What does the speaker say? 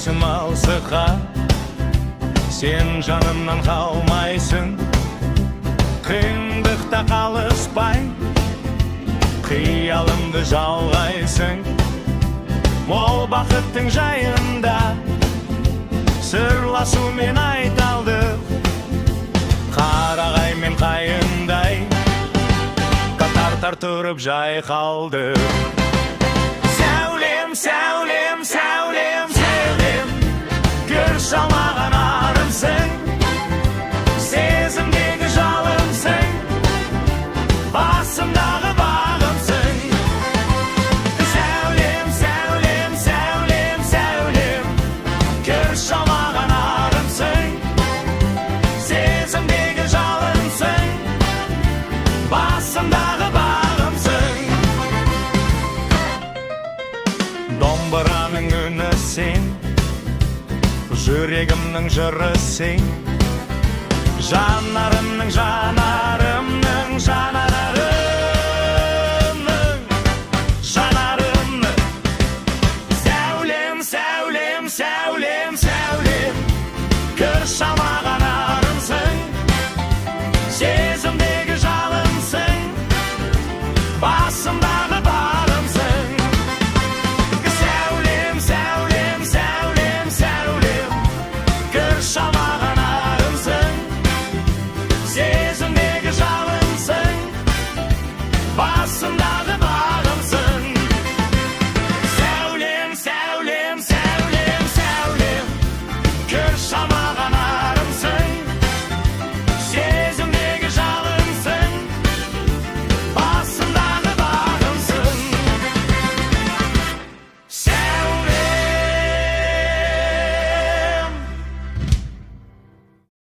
малсыға, сен жанымнан қалмайсың. Қиындықта қалыспай, қиялымды жалғайсың. Мол бақыттың жайында сырласумен айталдық. Қарағай мен қайыңдай қатар тартырып жайқалды. Сәулем, сәулем, сәулем, сәулем, кір шалмаған арымсың. Сезімдегі жалымсың, басымдағы бағымсың. Сәулем, сәулем, сәулем, сәулем, кір шалмаған арымсың. Сезімдегі жалымсың, басымдағы бағымсың. Домбыраның үні сен, жүрегімнің жыры сен. Жанарымның жанарымның жанарымның